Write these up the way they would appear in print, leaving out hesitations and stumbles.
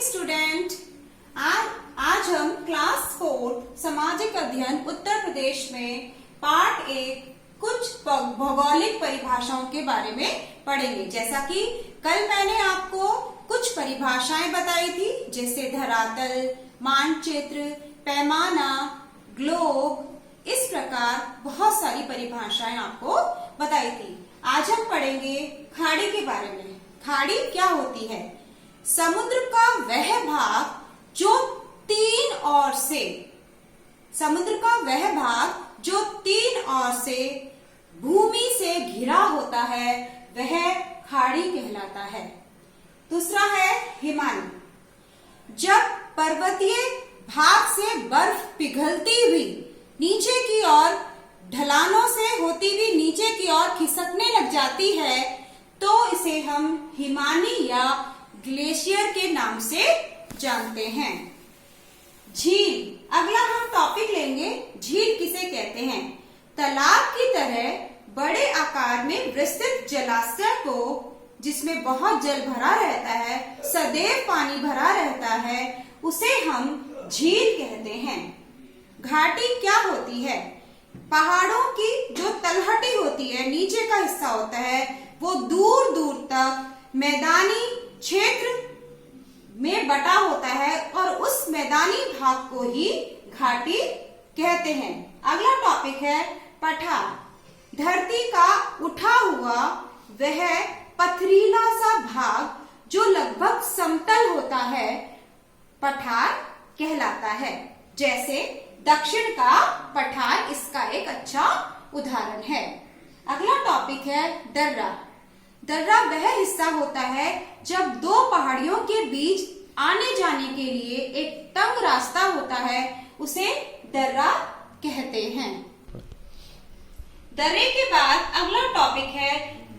Student, आज हम class 4 सामाजिक अध्ययन उत्तर प्रदेश में पार्ट 1 कुछ भौगोलिक परिभाषाओं के बारे में पढ़ेंगे। जैसा कि कल मैंने आपको कुछ परिभाषाएं बताई थी, जैसे धरातल, मानचित्र, पैमाना, ग्लोब, इस प्रकार बहुत सारी परिभाषाएं आपको बताई थी। आज हम पढ़ेंगे खाड़ी के बारे में। खाड़ी क्या होती है? समुद्र का वह भाग जो तीन ओर से भूमि से घिरा होता है, वह खाड़ी कहलाता है। दूसरा है हिमानी। जब पर्वतीय भाग से बर्फ पिघलती हुई नीचे की ओर ढलानों से होती हुई नीचे की ओर खिसकने लग जाती है, तो इसे हम हिमानी या ग्लेशियर के नाम से जानते हैं। झील, अगला हम टॉपिक लेंगे, झील किसे कहते हैं? तालाब की तरह बड़े आकार में विस्तृत जलाशय को, जिसमें बहुत जल भरा रहता है, सदैव पानी भरा रहता है, उसे हम झील कहते हैं। घाटी क्या होती है? पहाड़ों की जो तलहटी होती है, नीचे का हिस्सा होता है, वो दूर दूर तक मैदानी क्षेत्र में बटा होता है और उस मैदानी भाग को ही घाटी कहते हैं। अगला टॉपिक है पठार। धरती का उठा हुआ वह पथरीला सा भाग जो लगभग समतल होता है, पठार कहलाता है। जैसे दक्षिण का पठार इसका एक अच्छा उदाहरण है। अगला टॉपिक है दर्रा। दर्रा वह हिस्सा होता है जब दो पहाड़ियों के बीच आने जाने के लिए एक तंग रास्ता होता है, उसे दर्रा कहते हैं। दर्रे के बाद अगला टॉपिक है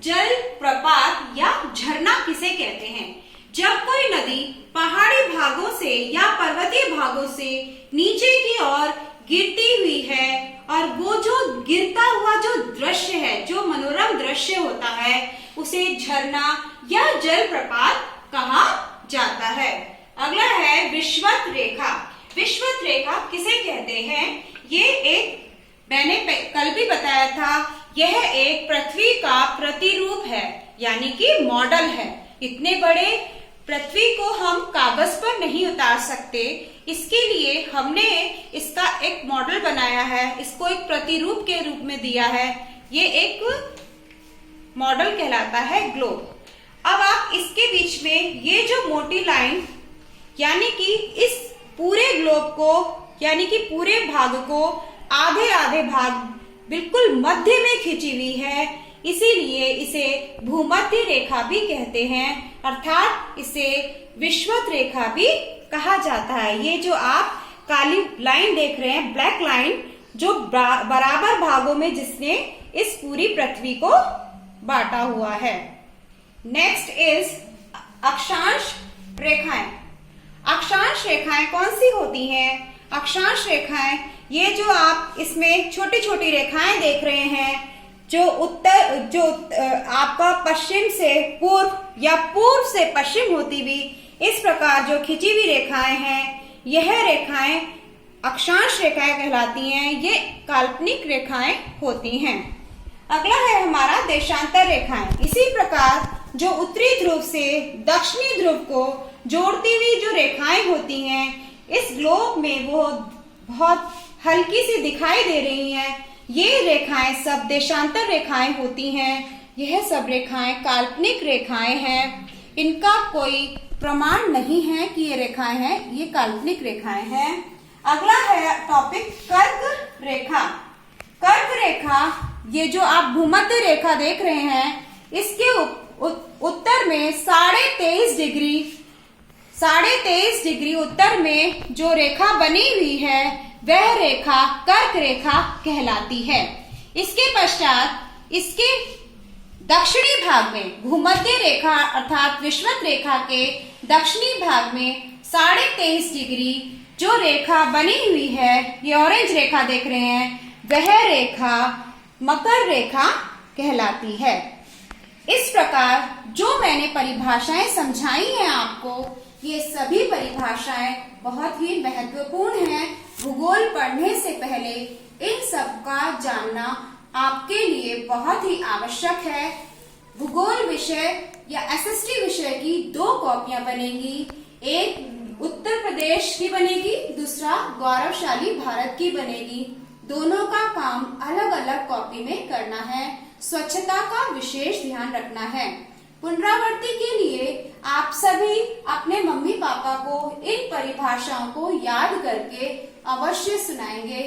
जल प्रपात या झरना किसे कहते हैं? जब कोई नदी पहाड़ी भागों से या पर्वतीय भागों से नीचे की ओर गिरती हुई है और वो जो गिरता हुआ जो दृश्य है, जो मनोरम दृश्य होता है, उसे झरना या जल प्रपात कहा जाता है। अगला है विषुवत रेखा। विषुवत रेखा किसे कहते हैं? ये एक, मैंने कल भी बताया था, यह एक पृथ्वी का प्रतिरूप है, यानी कि मॉडल है। इतने बड़े पृथ्वी को हम कागज पर नहीं उतार सकते, इसके लिए हमने इसका एक मॉडल बनाया है, इसको एक प्रतिरूप के रूप में दिया है। ये एक मॉडल कहलाता है ग्लोब। अब आप इसके बीच में ये जो मोटी लाइन, यानी कि इस पूरे ग्लोब को, यानी कि पूरे भाग को आधे आधे भाग बिल्कुल मध्य में खींची हुई है, इसीलिए इसे भूमध्य रेखा भी कहते हैं, अर्थात इसे विषुवत रेखा भी कहा जाता है। ये जो आप काली लाइन देख रहे हैं, ब्लैक लाइन, जो बराबर भागों में जिसने इस पूरी पृथ्वी को बांटा हुआ है। नेक्स्ट इज अक्षांश रेखाएं। अक्षांश रेखाएं कौन सी होती हैं? अक्षांश रेखाएं, ये जो आप इसमें छोटी छोटी रेखाएं देख रहे हैं, जो आपका पश्चिम से पूर्व या पूर्व से पश्चिम होती हुई इस प्रकार जो खिंची हुई रेखाएं हैं, यह रेखाएं अक्षांश रेखाएं कहलाती हैं। ये काल्पनिक रेखाएं होती हैं। अगला है हमारा देशांतर रेखाएं। इसी प्रकार जो उत्तरी ध्रुव से दक्षिणी ध्रुव को जोड़ती हुई जो रेखाएं होती हैं, इस ग्लोब में वो बहुत हल्की सी दिखाई दे रही हैं, ये रेखाएं सब देशांतर रेखाएं होती हैं। यह सब रेखाएं काल्पनिक रेखाएं हैं, इनका कोई प्रमाण नहीं है कि ये रेखाएं हैं, ये काल्पनिक रेखाएं हैं। अगला है टॉपिक कर्क रेखा। कर्क रेखा, ये जो आप भूमध्य रेखा देख रहे हैं, इसके उत्तर में 23.5 डिग्री उत्तर में जो रेखा बनी हुई है, वह रेखा कर्क रेखा कहलाती है। इसके पश्चात इसके दक्षिणी भाग में भूमध्य रेखा अर्थात विषुवत रेखा के दक्षिणी भाग में 23.5 डिग्री जो रेखा बनी हुई है, ये ऑरेंज रेखा देख रहे हैं, वह रेखा मकर रेखा कहलाती है। इस प्रकार जो मैंने परिभाषाएं समझाई हैं आपको, ये सभी परिभाषाएं बहुत ही महत्वपूर्ण हैं। भूगोल पढ़ने से पहले इन सब का जानना आपके लिए बहुत ही आवश्यक है। भूगोल विषय या एसएसटी विषय की 2 कॉपियां बनेंगी, एक उत्तर प्रदेश की बनेगी, दूसरा गौरवशाली भारत की बनेगी। दोनों का काम अलग अलग कॉपी में करना है। स्वच्छता का विशेष ध्यान रखना है। पुनरावृत्ति के लिए आप सभी अपने मम्मी पापा को इन परिभाषाओं को याद करके अवश्य सुनाएंगे।